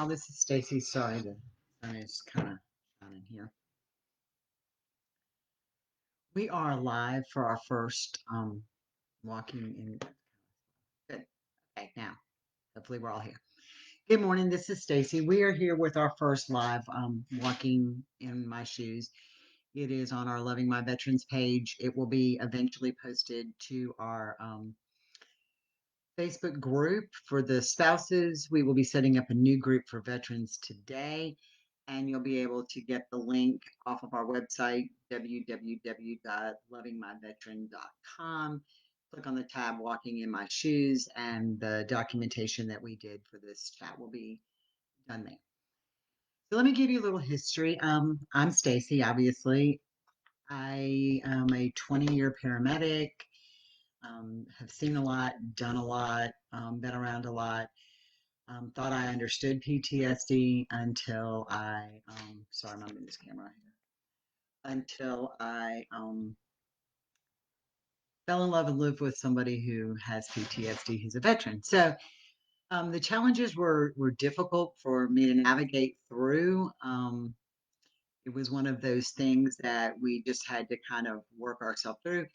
y'all. This is Stacy. Sorry, the sun is kind of shining here. We are live for our first walking in. Good. Okay, now hopefully we're all here. Good morning. This is Stacy. We are here with our first live walking in my shoes. It is on our Loving My Veterans page. It will be eventually posted to our Facebook group for the spouses. We will be setting up a new group for veterans today, and you'll be able to get the link off of our website, www.lovingmyveteran.com. Click on the tab Walking in My Shoes, and the documentation that we did for this chat will be done there. So let me give you a little history. I'm Stacy, obviously. I am a 20-year paramedic. Have seen a lot, done a lot, been around a lot. Thought I understood PTSD until sorry, I'm moving this camera here. Until I fell in love and lived with somebody who has PTSD, who's a veteran. So the challenges were difficult for me to navigate through. It was one of those things that we just had to kind of work ourselves through.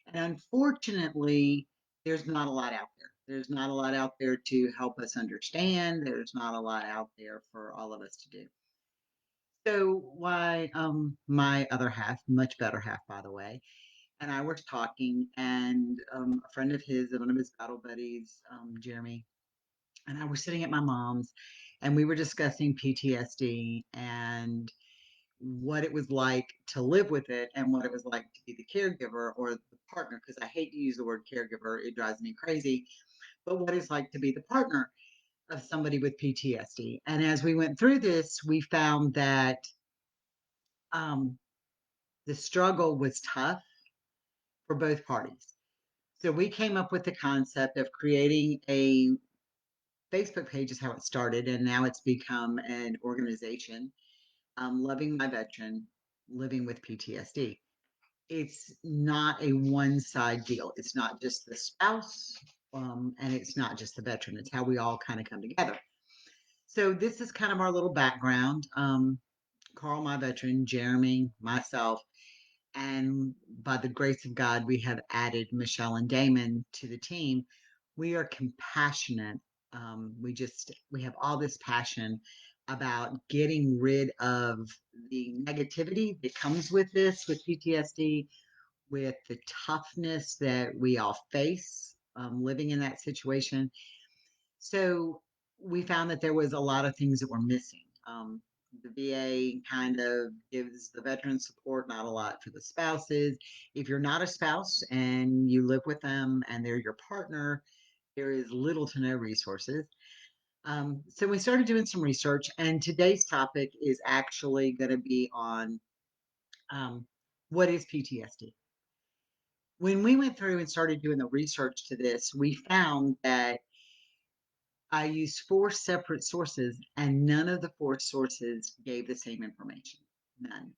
And unfortunately, there's not a lot out there. There's not a lot out there to help us understand. There's not a lot out there for all of us to do. So why my other half, much better half, by the way, and I were talking, and a friend of his, one of his battle buddies, Jeremy, and I were sitting at my mom's, and we were discussing PTSD and what it was like to live with it and what it was like to be the caregiver or the partner, because I hate to use the word caregiver, it drives me crazy, but what it's like to be the partner of somebody with PTSD. And as we went through this, we found that um, the struggle was tough for both parties. So we came up with the concept of creating a Facebook page, is how it started, and now it's become an organization, Loving My Veteran, Living with PTSD. It's not a one side deal. It's not just the spouse, and it's not just the veteran. It's how we all kind of come together. So this is kind of our little background. Carl, my veteran, Jeremy, myself, and by the grace of God, we have added Michelle and Damon to the team. We are compassionate. We have all this passion about getting rid of the negativity that comes with this, with PTSD, with the toughness that we all face living in that situation. So we found that there was a lot of things that were missing. The VA kind of gives the veteran support, not a lot for the spouses. If you're not a spouse and you live with them and they're your partner, there is little to no resources. So we started doing some research, and today's topic is actually going to be on what is PTSD. When we went through and started doing the research to this, we found that I used four separate sources, and none of the four sources gave the same information. None.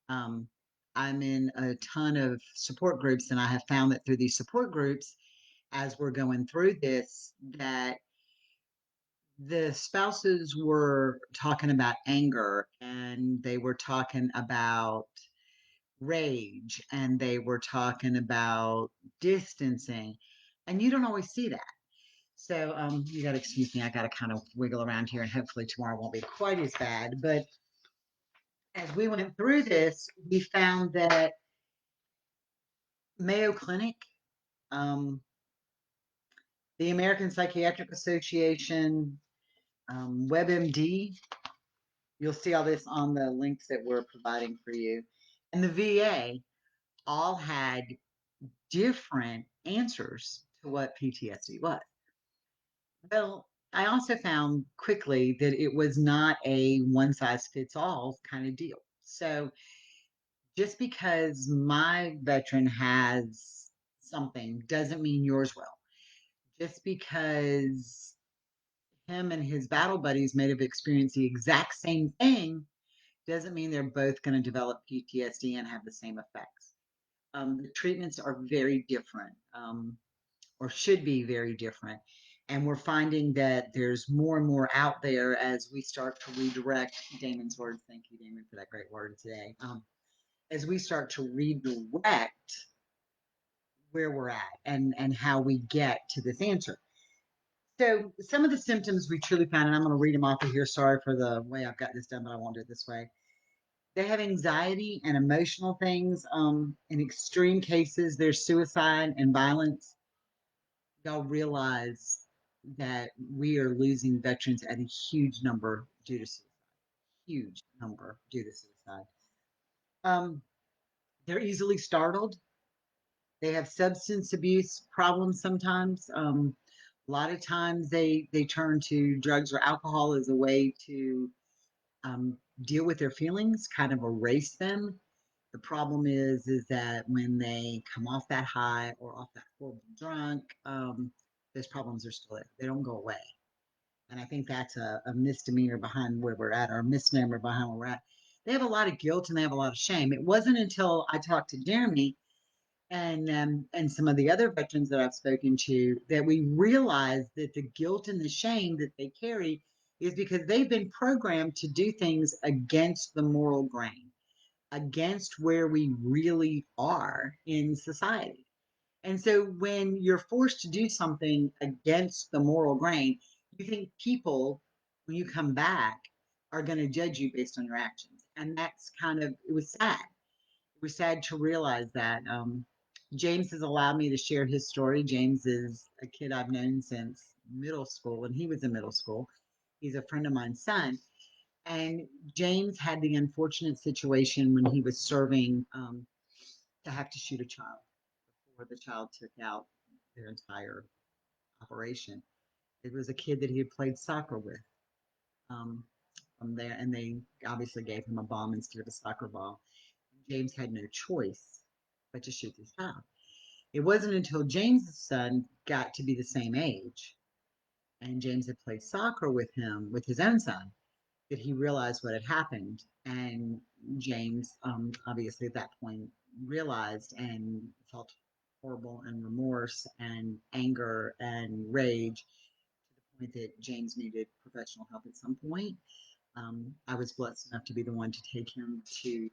Um, I'm in a ton of support groups, and I have found that through these support groups, as we're going through this, that the spouses were talking about anger, and they were talking about rage, and they were talking about distancing, and you don't always see that. So you got to excuse me. I got to kind of wiggle around here, and hopefully tomorrow won't be quite as bad. But as we went through this, we found that Mayo Clinic, um, the American Psychiatric Association, WebMD, you'll see all this on the links that we're providing for you, and the VA all had different answers to what PTSD was. Well, I also found quickly that it was not a one size fits all kind of deal. So just because my veteran has something doesn't mean yours will. Just because him and his battle buddies may have experienced the exact same thing doesn't mean they're both going to develop PTSD and have the same effects. The treatments are very different, or should be very different. And we're finding that there's more and more out there as we start to redirect Damon's words. Thank you, Damon, for that great word today. As we start to redirect where we're at and how we get to this answer. So some of the symptoms we truly found, and I'm going to read them off of here. Sorry for the way I've got this done, but I won't do it this way. They have anxiety and emotional things. In extreme cases, there's suicide and violence. Y'all realize that we are losing veterans at a huge number due to suicide. Huge number due to suicide. Um, they're easily startled. They have substance abuse problems sometimes. A lot of times they turn to drugs or alcohol as a way to deal with their feelings, kind of erase them. The problem is that when they come off that high or off that horrible drunk, those problems are still there. They don't go away. And I think that's a misdemeanor behind where we're at, or a misnomer behind where we're at. They have a lot of guilt and they have a lot of shame. It wasn't until I talked to Jeremy and some of the other veterans that I've spoken to that we realized that the guilt and the shame that they carry is because they've been programmed to do things against the moral grain, against where we really are in society. And so when you're forced to do something against the moral grain, you think people, when you come back, are going to judge you based on your actions. And that's kind of, it was sad. It was sad to realize that. James has allowed me to share his story. James is a kid I've known since middle school, when he was in middle school. He's a friend of mine's son. And James had the unfortunate situation when he was serving to have to shoot a child before the child took out their entire operation. It was a kid that he had played soccer with um, from there, and they obviously gave him a bomb instead of a soccer ball. James had no choice but to shoot this child. It wasn't until James's son got to be the same age, and James had played soccer with him, with his own son, that he realized what had happened. And James, obviously at that point, realized and felt horrible and remorse and anger and rage to the point that James needed professional help at some point. I was blessed enough to be the one to take him to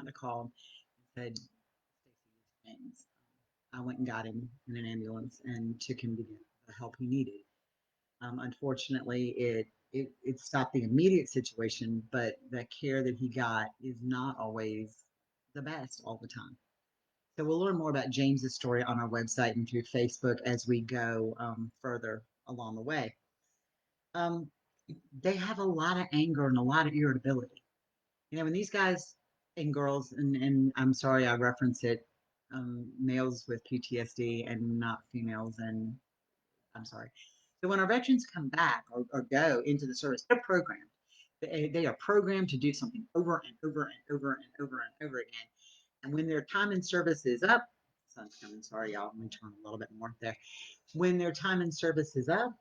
a call and said, Stacy, James. I went and got him in an ambulance and took him to get the help he needed. Unfortunately, it stopped the immediate situation, but the care that he got is not always the best all the time. So we'll learn more about James's story on our website and through Facebook as we go further along the way. Um, they have a lot of anger and a lot of irritability. You know, when these guys and girls, and I'm sorry I reference it, males with PTSD and not females, and I'm sorry. So when our veterans come back or go into the service, they're programmed. They are programmed to do something over and over and over and over and over again. And when their time in service is up, sun's coming, sorry, y'all, let me turn a little bit more there. When their time in service is up,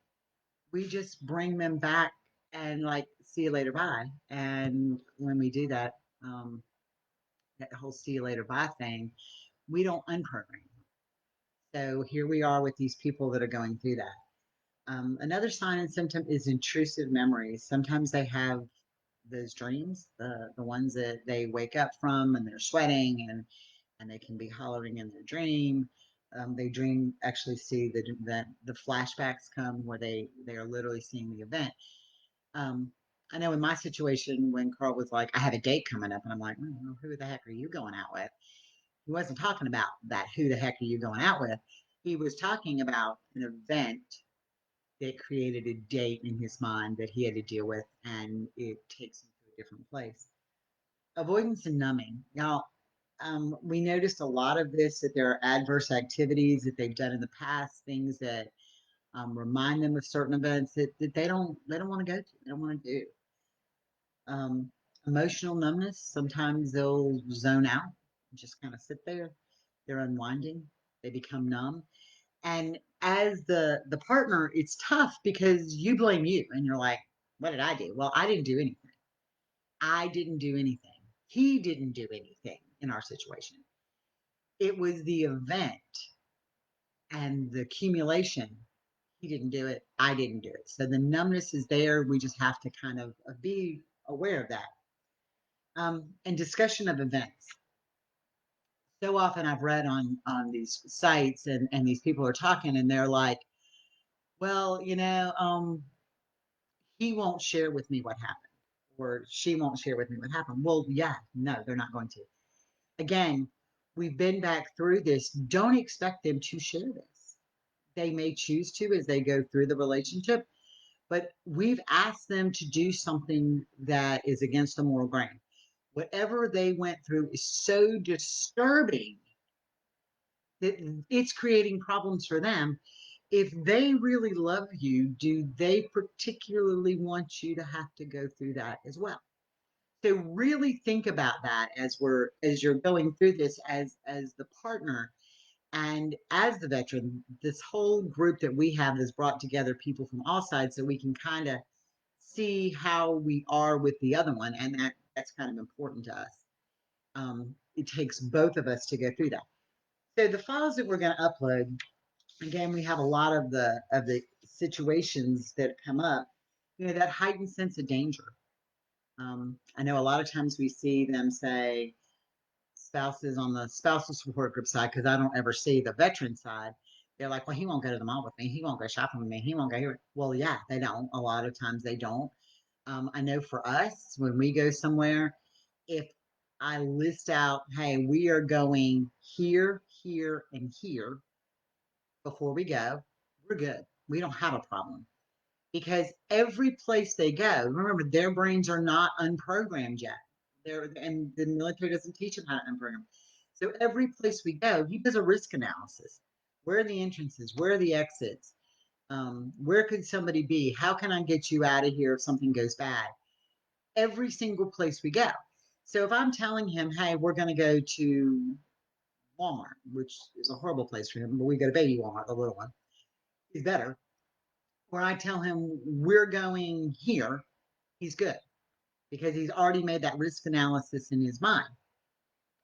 we just bring them back and like, see you later, bye. And when we do that, that whole see you later, bye thing, we don't unprogram. So here we are with these people that are going through that. Another sign and symptom is intrusive memories. Sometimes they have those dreams, the ones that they wake up from and they're sweating and they can be hollering in their dream. They dream actually see the flashbacks come where they are literally seeing the event. Um, I know in my situation when Carl was like, I have a date coming up, and I'm like, who the heck are you going out with? He wasn't talking about that. Who the heck are you going out with? He was talking about an event that created a date in his mind that he had to deal with, and it takes him to a different place. Avoidance and numbing. Now, we noticed a lot of this that there are adverse activities that they've done in the past, things that remind them of certain events that they don't want to go to, they don't want to do. Um, Emotional numbness. Sometimes they'll zone out, just kind of sit there. They're unwinding. They become numb. And as the partner, it's tough because you blame you and you're like, what did I do? Well, I didn't do anything. I didn't do anything. He didn't do anything in our situation. It was the event and the accumulation. He didn't do it. I didn't do it. So the numbness is there. We just have to kind of be aware of that. And discussion of events. So often I've read on these sites, and these people are talking and they're like, well, he won't share with me what happened, or she won't share with me what happened. Well, yeah, no, they're not going to. Again, we've been back through this. Don't expect them to share this. They may choose to as they go through the relationship, but we've asked them to do something that is against the moral grain. Whatever they went through is so disturbing that it's creating problems for them. If they really love you, do they particularly want you to have to go through that as well? So really think about that as you're going through this as the partner and as the veteran. This whole group that we have has brought together people from all sides so we can kind of see how we are with the other one, and that's kind of important to us. It takes both of us to go through that. So the files that we're going to upload, again, we have a lot of the situations that come up. That heightened sense of danger. I know a lot of times we see them say spouses on the spousal support group side, because I don't ever see the veteran side. They're like, well, he won't go to the mall with me. He won't go shopping with me. He won't go here. Well, yeah, they don't. A lot of times they don't. I know for us, when we go somewhere, if I list out, hey, we are going here, here, and here before we go, we're good. We don't have a problem because every place they go, remember, their brains are not unprogrammed yet. And the military doesn't teach them how to unprogram. So every place we go, he does a risk analysis. Where are the entrances? Where are the exits? Where could somebody be? How can I get you out of here if something goes bad? Every single place we go. So if I'm telling him, hey, we're going to go to Walmart, which is a horrible place for him, but we go to baby Walmart, the little one, he's better. Where I tell him we're going here, he's good because he's already made that risk analysis in his mind.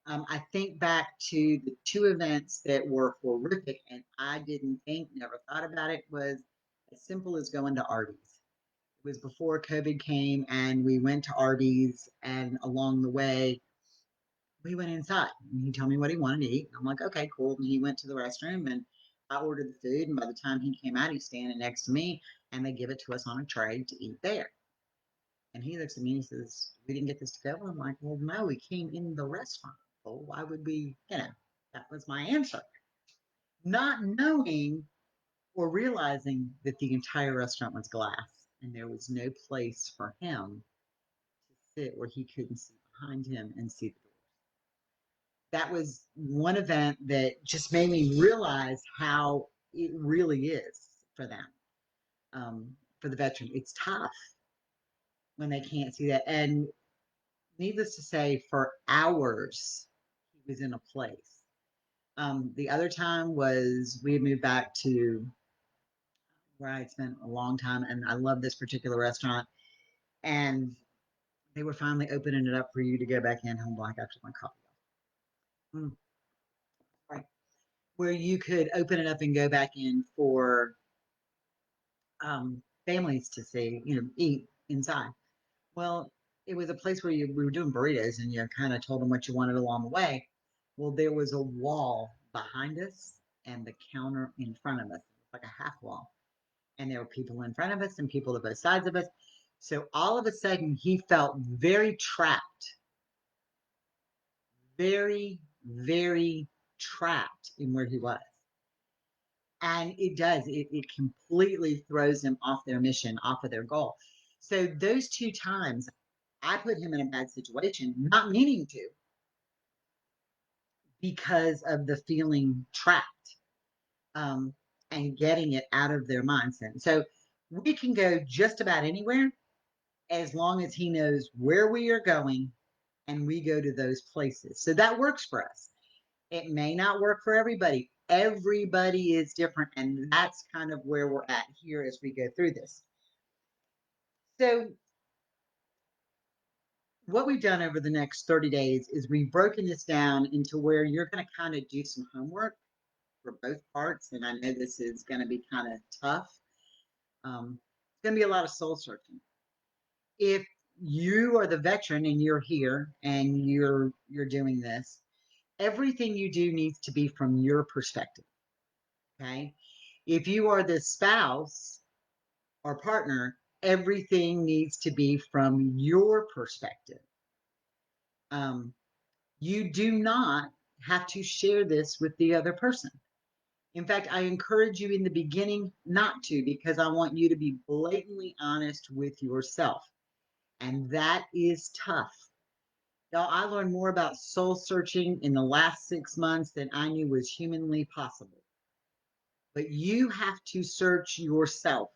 I think back to the two events that were horrific, and I didn't think, never thought about it, was as simple as going to Arby's. It was before COVID came, and we went to Arby's, and along the way, we went inside. And he told me what he wanted to eat. I'm like, okay, cool. And he went to the restroom, and I ordered the food. And by the time he came out, he's standing next to me, and they give it to us on a tray to eat there. And he looks at me and he says, we didn't get this to go. I'm like, well, no, we came in the restaurant. Well, why would we, that was my answer. Not knowing or realizing that the entire restaurant was glass and there was no place for him to sit where he couldn't see behind him and see the doors. That was one event that just made me realize how it really is for them, for the veteran. It's tough when they can't see that. And needless to say, for hours, he was in a place. The other time was we had moved back to where I had spent a long time, and I love this particular restaurant. And they were finally opening it up for you to go back in. I'm like, after my coffee. Mm, right. Where you could open it up and go back in for families to see, eat inside. Well, it was a place where we were doing burritos and you kind of told them what you wanted along the way. Well, there was a wall behind us and the counter in front of us, like a half wall. And there were people in front of us and people to both sides of us. So all of a sudden, he felt very trapped, very, very trapped in where he was. And it completely throws them off their mission, off of their goal. So those two times, I put him in a bad situation, not meaning to, because of the feeling trapped, um, and getting it out of their mindset. So we can go just about anywhere as long as he knows where we are going and we go to those places. So that works for us. It may not work for everybody. Everybody is different. And that's kind of where we're at here as we go through this. So what we've done over the next 30 days is we've broken this down into where you're going to kind of do some homework for both parts. And I know this is going to be kind of tough. It's going to be a lot of soul searching. If you are the veteran and you're here and you're doing this, everything you do needs to be from your perspective. Okay. If you are the spouse or partner, everything needs to be from your perspective. Um, you do not have to share this with the other person. In fact, I encourage you in the beginning not to, because I want you to be blatantly honest with yourself. And that is tough. Y'all, I learned more about soul searching in the last 6 months than I knew was humanly possible. But you have to search yourself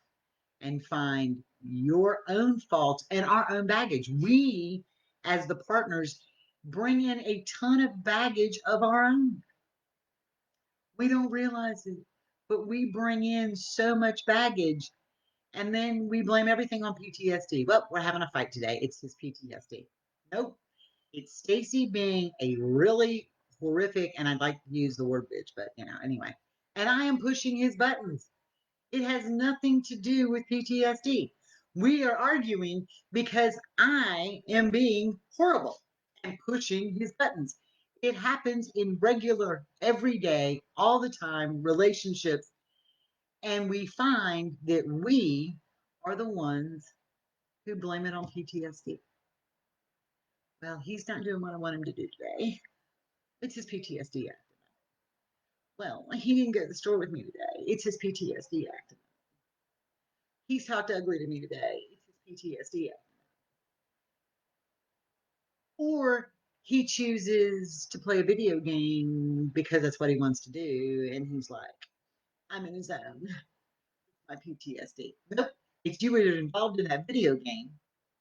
and find your own faults and our own baggage. We, as the partners, bring in a ton of baggage of our own. We don't realize it, but we bring in so much baggage, and then we blame everything on PTSD. Well, we're having a fight today. It's his PTSD. Nope. It's Stacy being a really horrific, and I'd like to use the word bitch, but anyway. And I am pushing his buttons. It has nothing to do with PTSD. We are arguing because I am being horrible and pushing his buttons. It happens in regular, everyday, all the time relationships. And we find that we are the ones who blame it on PTSD. Well, he's not doing what I want him to do today. It's his PTSD acting. Well, he didn't go to the store with me today. It's his PTSD acting. He's talked ugly to me today. It's his PTSD acting. Or he chooses to play a video game because that's what he wants to do. And he's like, I'm in his zone. My PTSD. Nope. If you were involved in that video game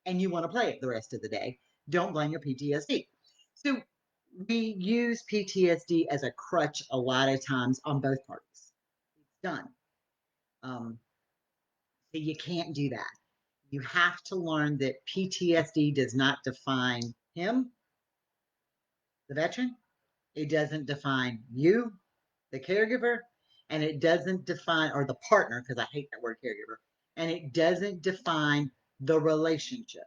and you want to play it the rest of the day, don't blame your PTSD. So we use PTSD as a crutch a lot of times on both parties. It's done. Um, so you can't do that. You have to learn that PTSD does not define him, the veteran. It doesn't define you, the caregiver, and it doesn't define, or the partner, because I hate that word caregiver, and it doesn't define the relationship.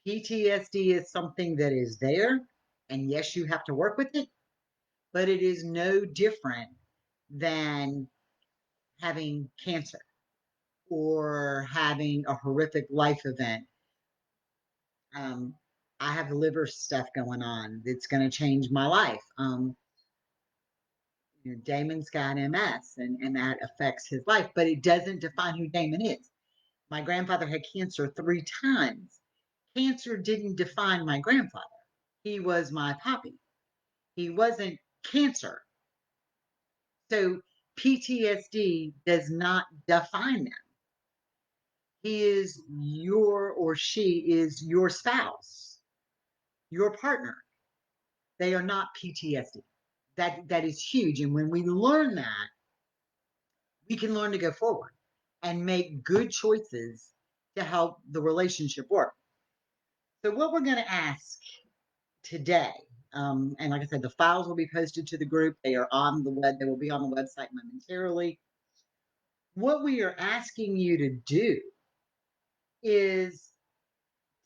PTSD is something that is there, and yes, you have to work with it, but it is no different than having cancer or having a horrific life event. Um, I have liver stuff going on that's going to change my life. Damon's got MS, and that affects his life, but it doesn't define who Damon is. My grandfather had cancer 3 times. Cancer didn't define my grandfather. He was my poppy. He wasn't cancer. So PTSD does not define them. He is your, or she is your spouse, your partner. They are not PTSD. That is huge. And when we learn that, we can learn to go forward and make good choices to help the relationship work. So what we're going to ask today, and like I said, the files will be posted to the group. They are on the web. They will be on the website momentarily. What we are asking you to do is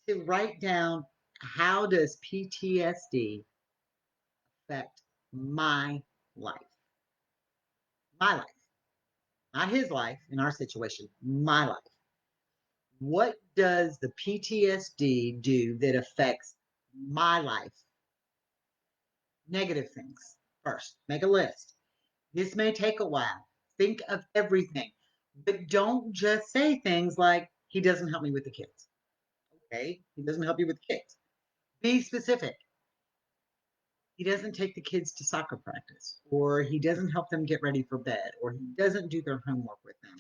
to write down, how does PTSD affect my life? My life, not his life in our situation, my life. What does the PTSD do that affects my life? Negative things first. Make a list. This may take a while. Think of everything, but don't just say things like, he doesn't help me with the kids. Okay, he doesn't help you with kids. Be specific. He doesn't take the kids to soccer practice, or he doesn't help them get ready for bed, or he doesn't do their homework with them,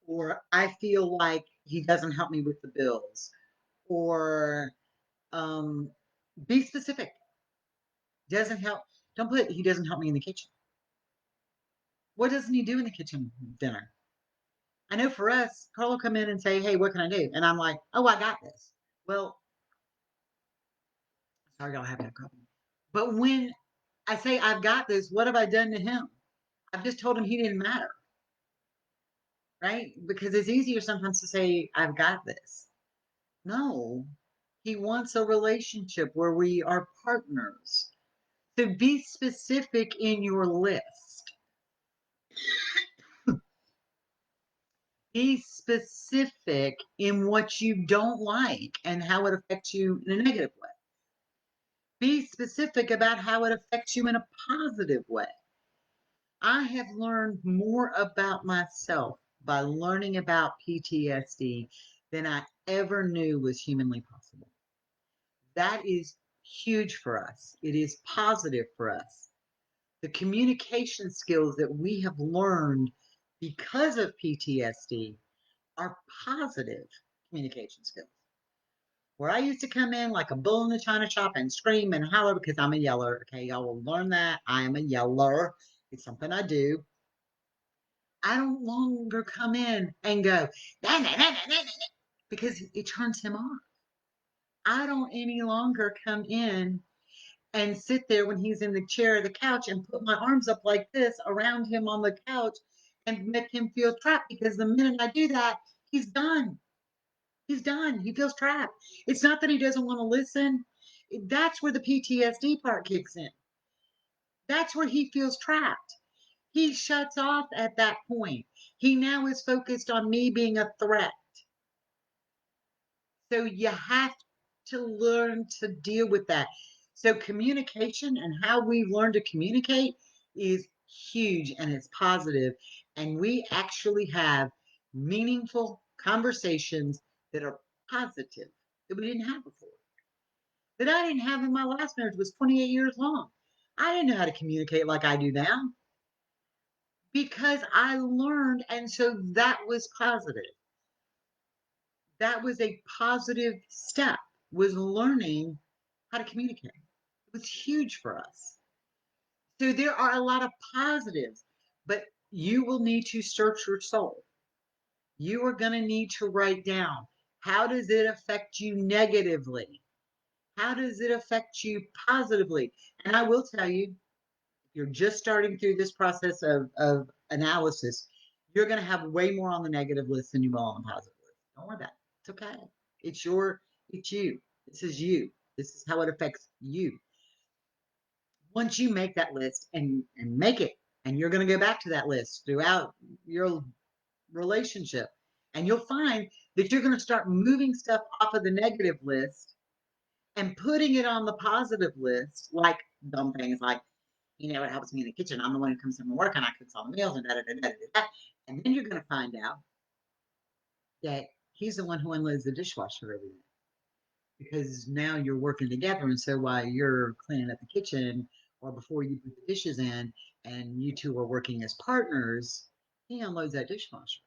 or I feel like he doesn't help me with the bills, or um, be specific. Doesn't help. Don't put, he doesn't help me in the kitchen. What doesn't he do in the kitchen dinner? I know for us, Carl will come in and say, hey, what can I do? And I'm like, oh, I got this. Well, sorry, y'all have that coffee. But when I say I've got this, what have I done to him? I've just told him he didn't matter. right? Because it's easier sometimes to say, I've got this. No, he wants a relationship where we are partners. So be specific in your list. Be specific in what you don't like and how it affects you in a negative way. Be specific about how it affects you in a positive way. I have learned more about myself by learning about PTSD than I ever knew was humanly possible. That is huge for us. It is positive for us. The communication skills that we have learned because of PTSD are positive communication skills. Where I used to come in like a bull in the china shop and scream and holler because I'm a yeller. Okay, y'all will learn that. I am a yeller. It's something I do. I don't longer come in and go, nah, nah, nah, nah, nah, nah, because it turns him off. I don't any longer come in and sit there when he's in the chair or the couch and put my arms up like this around him on the couch and make him feel trapped, because the minute I do that, he's done. He's done. He feels trapped. It's not that he doesn't want to listen. That's where the PTSD part kicks in. That's where he feels trapped. He shuts off at that point. He now is focused on me being a threat. So you have to learn to deal with that. So communication and how we learn to communicate is huge and it's positive. And we actually have meaningful conversations that are positive that we didn't have before, that I didn't have in my last marriage was 28 years long. I didn't know how to communicate like I do now because I learned. And so that was positive. That was a positive step, was learning how to communicate. It was huge for us. So there are a lot of positives, but you will need to search your soul. You are going to need to write down, how does it affect you negatively? How does it affect you positively? And I will tell you, if you're just starting through this process of analysis, you're going to have way more on the negative list than you will on the positive list. Don't worry about it. It's okay. It's you. This is you. This is how it affects you. Once you make that list and make it, and you're going to go back to that list throughout your relationship, and you'll find that you're going to start moving stuff off of the negative list and putting it on the positive list, like dumb things like, it helps me in the kitchen. I'm the one who comes home from work and I cook all the meals and da da da da da da. And then you're going to find out that he's the one who unloads the dishwasher every day, because now you're working together. And so while you're cleaning up the kitchen or before you put the dishes in and you two are working as partners, he unloads that dishwasher.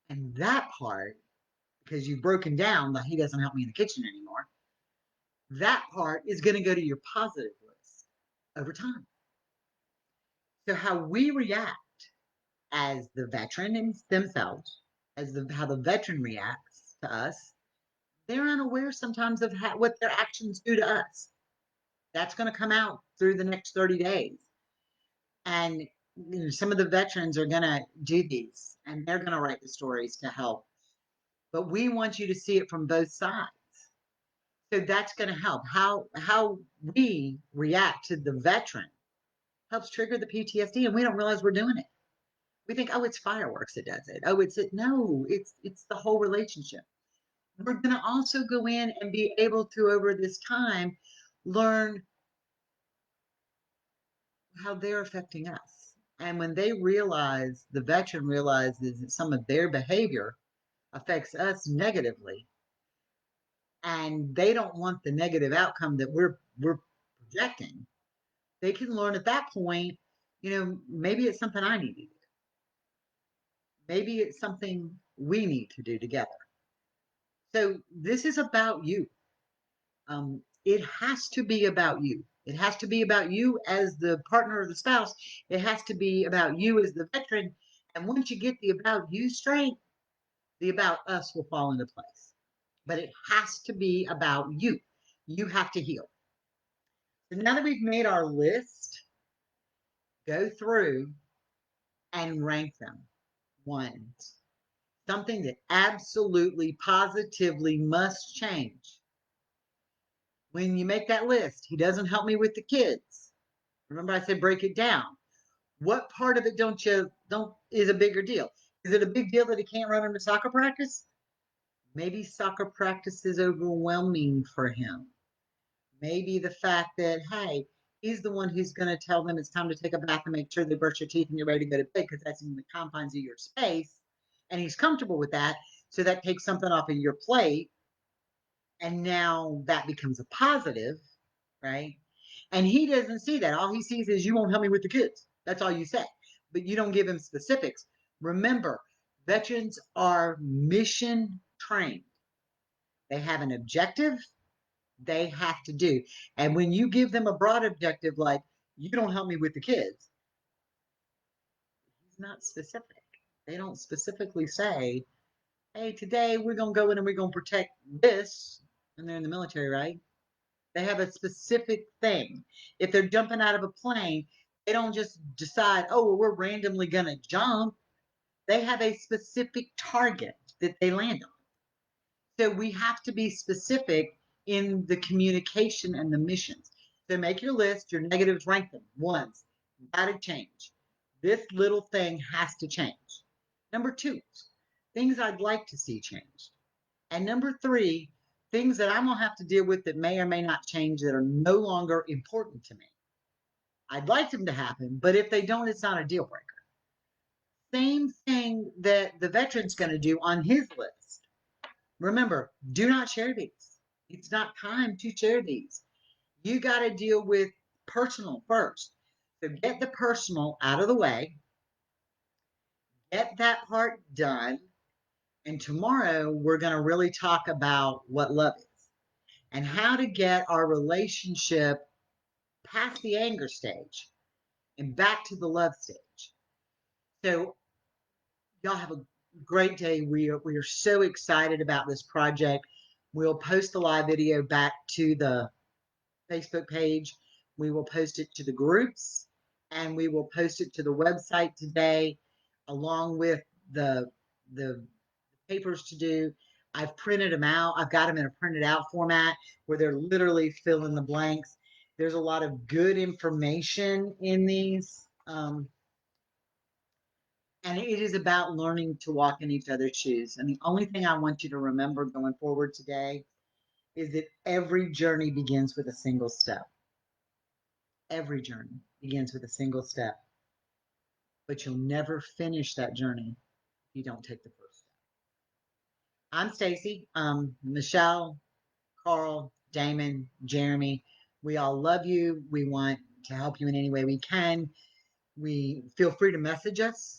And that part, because you've broken down that he doesn't help me in the kitchen anymore, that part is going to go to your positive list over time. So how we react as the veteran themselves, how the veteran reacts to us, they're unaware sometimes of what their actions do to us. That's going to come out through the next 30 days. And some of the veterans are going to do these and they're going to write the stories to help. But we want you to see it from both sides. So that's going to help. How we react to the veteran helps trigger the PTSD, and we don't realize we're doing it. We think, oh, it's fireworks that does it. Oh, it's it. No, it's the whole relationship. We're going to also go in and be able to, over this time, learn how they're affecting us. And when they realize, the veteran realizes that some of their behavior affects us negatively, and they don't want the negative outcome that we're projecting, they can learn at that point, maybe it's something I need to do. Maybe it's something we need to do together. So this is about you. It has to be about you. It has to be about you as the partner or the spouse. It has to be about you as the veteran. And once you get the about you straight, the about us will fall into place. But it has to be about you. You have to heal. So now that we've made our list, go through and rank them. One, something that absolutely, positively must change. When you make that list, he doesn't help me with the kids. Remember, I said break it down. What part of it don't is a bigger deal? Is it a big deal that he can't run him to soccer practice? Maybe soccer practice is overwhelming for him. Maybe the fact that, hey, he's the one who's going to tell them it's time to take a bath and make sure they brush your teeth and you're ready to go to bed because that's in the confines of your space. And he's comfortable with that. So that takes something off of your plate. And now that becomes a positive, right? And he doesn't see that. All he sees is you won't help me with the kids. That's all you say. But you don't give him specifics. Remember, veterans are mission trained. They have an objective they have to do. And when you give them a broad objective, like, you don't help me with the kids, he's not specific. They don't specifically say, hey, today we're going to go in and we're going to protect this. And they're in the military, right? They have a specific thing. If they're jumping out of a plane, they don't just decide, oh, well, we're randomly going to jump. They have a specific target that they land on. So we have to be specific in the communication and the missions. So make your list, your negatives, rank them. Ones, got to change. This little thing has to change. Number two, things I'd like to see changed. And number three, things that I'm going to have to deal with that may or may not change that are no longer important to me. I'd like them to happen, but if they don't, it's not a deal breaker. Same thing that the veteran's going to do on his list. Remember, do not share these. It's not time to share these. You got to deal with personal first. So get the personal out of the way, get that part done. And tomorrow we're going to really talk about what love is and how to get our relationship past the anger stage and back to the love stage. So y'all have a great day. We are so excited about this project. We'll post the live video back to the Facebook page. We will post it to the groups and we will post it to the website today, along with the papers to do. I've printed them out. I've got them in a printed out format where they're literally fill in the blanks. There's a lot of good information in these. And it is about learning to walk in each other's shoes. And the only thing I want you to remember going forward today is that every journey begins with a single step. Every journey begins with a single step, but you'll never finish that journey if you don't take the first step. I'm Stacy. Michelle, Carl, Damon, Jeremy. We all love you. We want to help you in any way we can. We feel free to message us.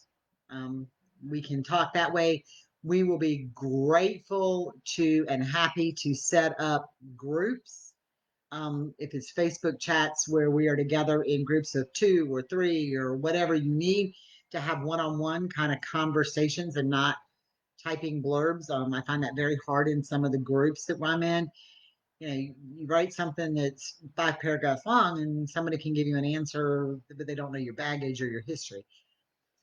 Um, we can talk that way. We will be grateful to and happy to set up groups. If it's Facebook chats where we are together in groups of 2 or 3 or whatever you need to have one-on-one kind of conversations and not typing blurbs. I find that very hard in some of the groups that I'm in. You know, you write something that's 5 paragraphs long and somebody can give you an answer, but they don't know your baggage or your history.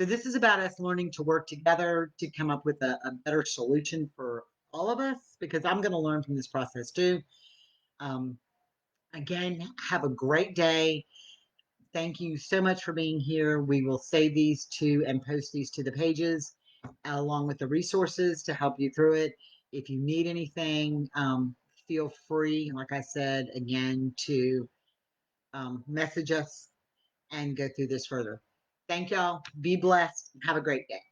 So this is about us learning to work together to come up with a better solution for all of us, because I'm going to learn from this process too. Again, have a great day. Thank you so much for being here. We will save these to and post these to the pages along with the resources to help you through it. If you need anything, feel free, like I said, again, to message us and go through this further. Thank y'all. Be blessed. Have a great day.